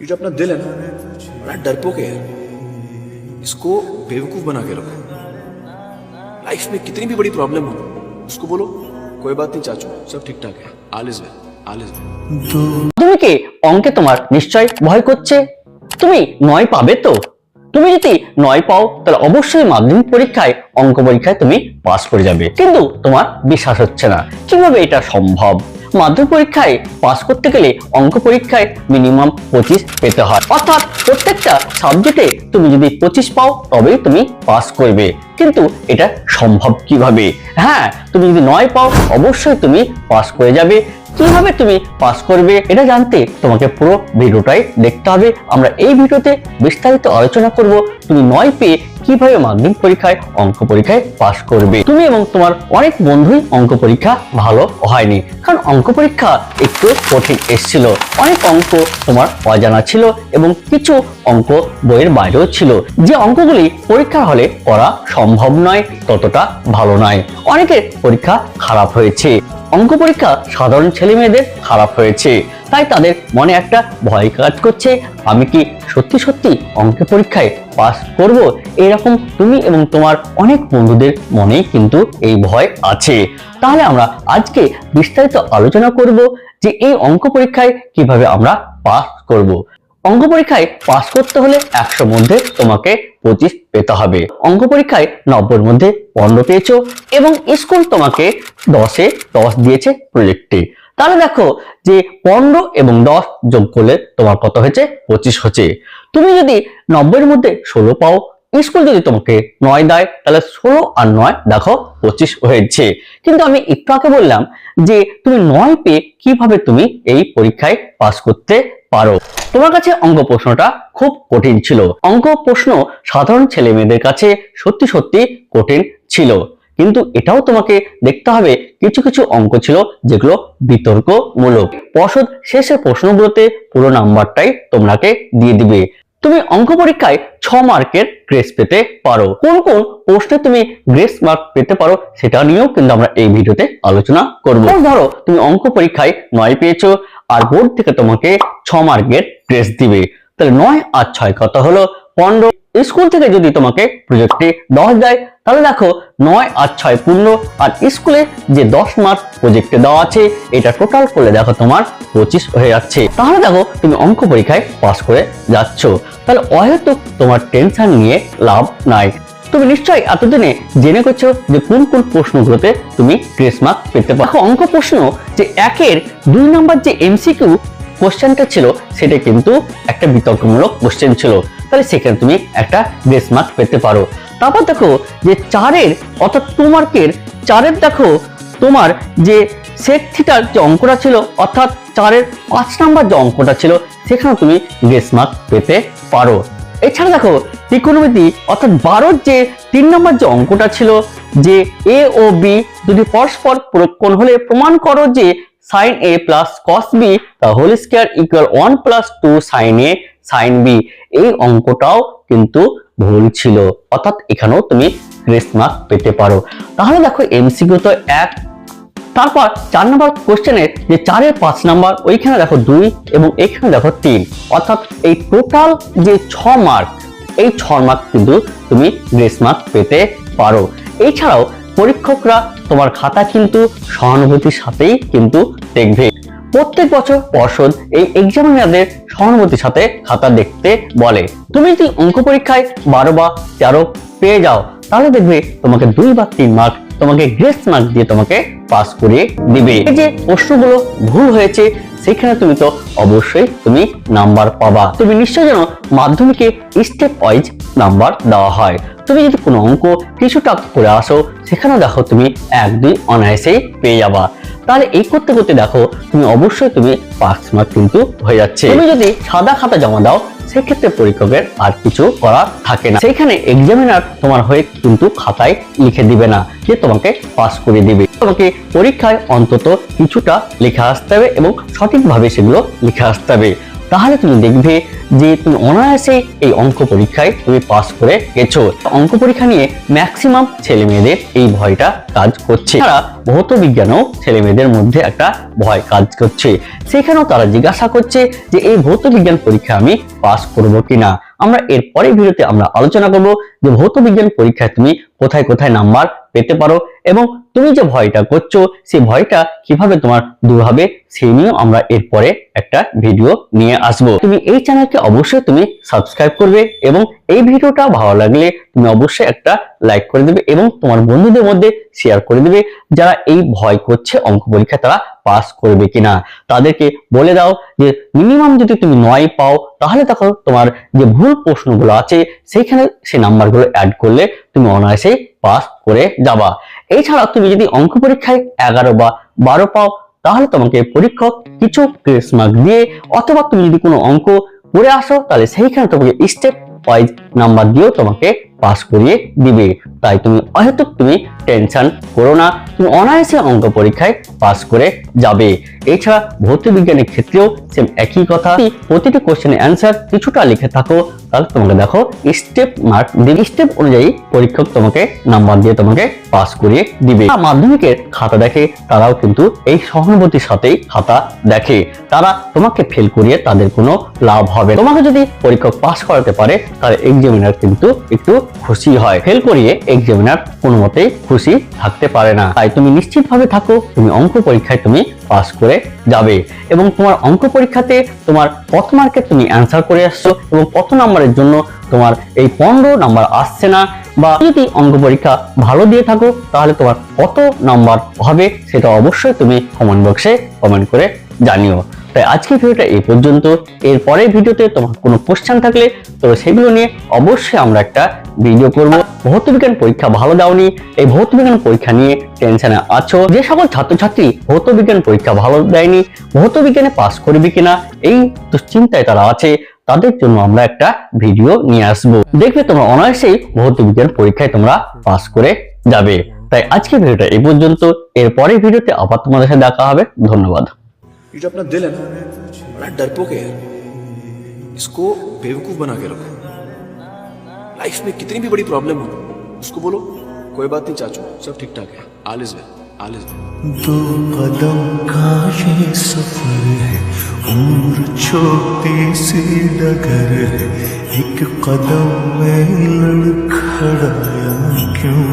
ये जो अपना दिल है ना, बड़ा डरपोक है यार। इसको बेवकूफ बना के रखो। लाइफ में कितनी भी बड़ी प्रॉब्लम हो, उसको बोलो कोई बात नहीं चाचू, सब ठीक ठाक है, all is well, all is well. মাধ্যমিকে অঙ্কে তোমার নিশ্চয় ভয় করছে, তুমি 9 পাবে তো? তুমি যদি 9 পাও তাহলে অবশ্যই মাধ্যমিক পরীক্ষায় অঙ্ক পরীক্ষায় তুমি পাস করে যাবে, কিন্তু তোমার বিশ্বাস হচ্ছে না কিভাবে এটা সম্ভব। মাধ্যমিক পরীক্ষায় পাস করতে গেলে অঙ্ক পরীক্ষায় মিনিমাম 25 পেতে হয়, অর্থাৎ প্রত্যেকটা সাবজেক্টে তুমি যদি 25 পাও তবেই তুমি পাস করবে। কিন্তু এটা সম্ভব কিভাবে? হ্যাঁ, তুমি যদি 9 পাও অবশ্যই তুমি পাস করে যাবে। কিভাবে তুমি পাস করবে এটা জানতে তোমাকে পুরো ভিডিওটাই দেখতে হবে। আমরা এই ভিডিওতে বিস্তারিত আলোচনা করব তুমি 9 পেয়ে কিভাবে মাধ্যমিক পরীক্ষায় অঙ্ক পরীক্ষায় পাস করবে। তুমি এবং তোমার অনেক বন্ধুই অঙ্ক পরীক্ষা ভালো হয়নি, কারণ অঙ্ক পরীক্ষা একটু কঠিন এসেছিল, অনেক অঙ্ক তোমার অজানা ছিল এবং কিছু অঙ্ক বইয়ের বাইরেও ছিল, যে অঙ্কগুলি পরীক্ষার হলে করা সম্ভব নয়, ততটা ভালো নয়। অনেকের পরীক্ষা খারাপ হয়েছে, অঙ্ক পরীক্ষা সাধারণ ছেলে মেয়েদের খারাপ হয়েছে, তাই তাদের মনে একটা ভয় কাজ করছে, আমি কি সত্যি সত্যি অঙ্ক পরীক্ষায় পাস করব? এরকম তুমি এবং তোমার অনেক বন্ধুদের মনেই কিন্তু এই ভয় আছে। তাহলে আমরা আজকে বিস্তারিত আলোচনা করব যে এই অঙ্ক পরীক্ষায় কিভাবে আমরা পাস করব। অঙ্ক পরীক্ষায় পাস করতে হলে 100 মধ্যে তোমাকে 25 পেতে হবে। অঙ্ক পরীক্ষায় 90 মধ্যে 15 পেয়েছো এবং স্কুল তোমাকে 10-এ 10 দিয়েছে প্রজেক্টে। তাহলে দেখো যে 15 এবং 10 যোগ করলে তোমার কত হয়েছে? 25 হচ্ছে। তুমি যদি 90-এর মধ্যে 16 পাও, স্কুল যদি তোমাকে 9 দেয়, তাহলে 16 আর 9 দেখো 25 হয়েছে। কিন্তু আমি একটু আগে বললাম যে তুমি 9 পেয়ে কিভাবে তুমি এই পরীক্ষায় পাস করতে পারো। তোমার কাছে অঙ্ক প্রশ্নটা খুব কঠিন ছিল, অঙ্ক প্রশ্ন সাধারণ ছেলে মেয়েদের কাছে সত্যি সত্যি কঠিন ছিল, কিন্তু এটাও তোমাকে দেখতে হবে কিছু কিছু অঙ্ক ছিল যেগুলো বিতর্কমূলক। পর্ষদ শেষে প্রশ্নগুলোতে পুরো নাম্বারটাই তোমাকে দিয়ে দিবে। তুমি অঙ্ক পরীক্ষায় 6 মার্কের গ্রেস পেতে পারো। কোন কোন প্রশ্নে তুমি গ্রেস মার্ক পেতে পারো সেটা নিয়েও কিন্তু আমরা এই ভিডিওতে আলোচনা করব। ধরো তুমি অঙ্ক পরীক্ষায় 9 পেয়েছো আর বোর্ড থেকে তোমাকে 6 মার্কের গ্রেস দিবে, তাহলে 9 আর 6 কত হলো? 15। স্কুল থেকে যদি তোমাকে প্রজেক্টে 10 দেয়, তাহলে দেখো 9 আর 6 15, আর স্কুলে যে 10 মার্ক প্রজেক্টে দেওয়া আছে এটা টোটাল করলে দেখো তোমার 25 হয়ে যাচ্ছে। তাহলে দেখো তুমি অঙ্ক পরীক্ষায় পাস করে যাচ্ছ। তাহলে অহেতুক তোমার টেনশন নিয়ে লাভ নাই। তুমি নিশ্চয়ই এতদিনে জেনে গেছো যে কোন কোন প্রশ্নগুলোতে তুমি গ্রেস মার্ক পেতে পারো। অঙ্ক প্রশ্ন যে 1-এর 2 নম্বর যে এমসিকিউ কোশ্চেনটা ছিল সেটা কিন্তু একটা বিতর্কমূলক কোশ্চেন ছিল, তাহলে সেখানে তুমি একটা গ্রেস মার্ক পেতে পারো। তারপর দেখো যে 4-এর অর্থাৎ 2 মার্কের 4-এর দেখো তোমার যে সেক থিটার যে অঙ্কটা ছিল, অর্থাৎ 4-এর 5 নাম্বার যে অঙ্কটা ছিল সেখানে তুমি গ্রেস মার্ক পেতে পারো। এছাড়া দেখো ত্রিকোণমিতি অর্থাৎ 12-র যে 3 নম্বর যে অঙ্কটা ছিল যে এ ও বি যদি পরস্পর প্রকোণ হলে প্রমাণ করো যে sin a plus cos b the whole square equal 1 plus 2 sin a sin b, এই অঙ্কটাও কিন্তু ভুল ছিল, অর্থাৎ এখানেও তুমি গ্রেস মার্ক পেতে পারো। তাহলে দেখো এমসিকিউ তো 1। তারপর 4 নম্বর কোশ্চেনের যে 4-এর 5 নাম্বার ওইখানে দেখো 2 এবং এখানে দেখো 3, অর্থাৎ এই টোটাল যে 6 মার্ক, এই 6 মার্ক কিন্তু তুমি গ্রেস মার্ক পেতে পারো। এছাড়াও পরীক্ষকরা তোমার খাতা কিন্তু সহানুভূতির সাথেই কিন্তু দেখবে। প্রত্যেক বছর পর্ষদ এই এক্সামিনারদের সহানুভূতির সাথে খাতা দেখতে বলে। তুমি যদি অঙ্ক পরীক্ষায় 12 বা 13 পেয়ে যাও, তাহলে দেখবে তোমাকে 2 বা 3 মার্ক তোমাকে গ্রেস মার্ক দিয়ে তোমাকে পাস করিয়ে দিবে। এই যে প্রশ্নগুলো ভুল হয়েছে সেখানে তুমি তো অবশ্যই তুমি নাম্বার পাবা। তুমি নিশ্চয় জানো মাধ্যমিকে স্টেপ ওয়াইজ নাম্বার দেওয়া হয়। তুমি যদি কোনো অঙ্ক কিছুটা করে আসো সেখানে দেখো তুমি 1 2 অনায়াসেই পেয়ে যাবা। তাহলে এই করতে করতে দেখো তুমি অবশ্যই তুমি পাস মার্ক কিন্তু হয়ে যাচ্ছে। তুমি যদি সাদা খাতা জমা দাও সেক্ষেত্রে পরীক্ষকের আর কিছু করা থাকে না, সেখানে এক্সামিনার তোমার হয়ে কিন্তু খাতায় লিখে দিবে না যে তোমাকে পাস করে দিবে। তোমাকে পরীক্ষায় অন্তত কিছুটা লিখে আসতে হবে এবং সঠিকভাবে সেগুলো লিখে আসতে হবে। তাহলে তুমি দেখবে যে তুমি অনায়াসে এই অঙ্ক পরীক্ষায় তুমি পাস করে গেছো। অঙ্ক পরীক্ষা নিয়ে ম্যাক্সিমাম ছেলে মেয়েদের এই ভয়টা কাজ করছে। তারা ভৌত বিজ্ঞানও ছেলে মেয়েদের মধ্যে একটা ভয় কাজ করছে। সেখানেও তারা জিজ্ঞাসা করছে যে এই ভৌত বিজ্ঞান পরীক্ষা আমি পাস করব কিনা। আমরা এর পরের ভিডিওতে আমরা আলোচনা করব যে ভৌত বিজ্ঞান পরীক্ষায় তুমি কোথায় কোথায় নাম্বার পেতে পারো এবং তুমি যে ভয়টা করছো সেই ভয়টা কিভাবে তোমার দূর হবে সেই নিয়েও আমরা এরপরে একটা ভিডিও নিয়ে আসবো। তুমি এই চ্যানেলকে অবশ্যই তুমি সাবস্ক্রাইব করবে এবং এই ভিডিওটা ভালো লাগলে তুমি অবশ্যই একটা লাইক করে দেবে এবং তোমার বন্ধুদের মধ্যে শেয়ার করে দেবে যারা এই ভয় করছে অঙ্ক পরীক্ষায় তারা পাস করবে কিনা। তাদেরকে বলে দাও যে মিনিমাম যদি তুমি 9 পাও তাহলে তখন তোমার যে ভুল প্রশ্নগুলো আছে সেইখানে সেই নাম্বারগুলো অ্যাড করলে তুমি অনায়াসে পাস করে যাবা। এছাড়া তুমি যদি অঙ্ক পরীক্ষায় 11 বা 12 পাও তাহলে তোমাকে পরীক্ষক কিছু গ্রেস মার্ক দিয়ে অথবা তুমি যদি কোনো অঙ্ক করে আসো তাহলে সেইখানে তোমাকে স্টেপ ওয়াইজ নাম্বার দিয়েও তোমাকে পাস করিয়ে দিবে। তাই তুমি অহেতুক তুমি টেনশন করো না, তুমি অনায়াসে অঙ্ক পরীক্ষায় পাস করে যাবে। এছাড়া ভৌত বিজ্ঞানের ক্ষেত্রেও সেম একই কথা, প্রতিটি কোশ্চেনের অ্যান্সার কিছুটা লিখে থাকো তাহলে তোমাকে দেখো স্টেপ মার্ক দিবে, স্টেপ অনুযায়ী পরীক্ষক তোমাকে নাম্বার দিয়ে তোমাকে পাস করিয়ে দিবে। মাধ্যমিকের খাতা দেখে তারাও কিন্তু এই সহানুভূতির সাথেই খাতা দেখে, তারা তোমাকে ফেল করিয়ে তাদের কোনো লাভ হবে। তোমাকে যদি পরীক্ষক পাস করাতে পারে তাহলে এক্সামিনার কিন্তু একটু খুশি হয়, ফেল করিয়ে এক্সামিনার কোনো মতেই খুশি থাকতে পারে না। তাই তুমি নিশ্চিতভাবে থাকো তুমি অঙ্ক পরীক্ষায় তুমি পাস করে যাবে এবং তোমার অঙ্ক পরীক্ষাতে তোমার কত মার্কের তুমি অ্যান্সার করে আসছো এবং কত নাম্বারের জন্য তোমার এই 15 নাম্বার আসছে না, বা যদি অঙ্ক পরীক্ষা ভালো দিয়ে থাকো তাহলে তোমার কত নাম্বার হবে সেটা অবশ্যই তুমি কমেন্ট বক্সে কমেন্ট করে জানিও। তাই আজকের ভিডিওটা এই পর্যন্ত। এর পরের ভিডিওতে তোমার কোনো কোশ্চেন থাকলে তো সেগুলো নিয়ে অবশ্যই আমরা একটা ভিডিও করব। ভৌত বিজ্ঞান পরীক্ষা ভালো দাওনি, এই ভৌত বিজ্ঞান পরীক্ষা নিয়ে টেনশনে আছো, যে সকল ছাত্রছাত্রী ভৌত বিজ্ঞান পরীক্ষা ভালো দেয়নি, ভৌত বিজ্ঞানে পাস করবে কিনা এই দুশ্চিন্তায় তারা আছে, তাদের জন্য আমরা একটা ভিডিও নিয়ে আসব। দেখবে তোমরা অনায়াসেই ভৌত বিজ্ঞান পরীক্ষায় তোমরা পাস করে যাবে। তাই আজকের ভিডিওটা এই পর্যন্ত। এর পরের ভিডিওতে আবার তোমাদের সাথে দেখা হবে। ধন্যবাদ। ये जो अपना दिल है ना, बड़ा डरपोक है यार, इसको बेवकूफ बना के रखो। लाइफ में कितनी भी बड़ी प्रॉब्लम हो उसको बोलो कोई बात नहीं चाचू, सब ठीक ठाक है, all is well, all is well. 2 कदम का ये सफर है, उम्र छोटी सी डगर है, एक कदम में लड़खड़ाया क्यों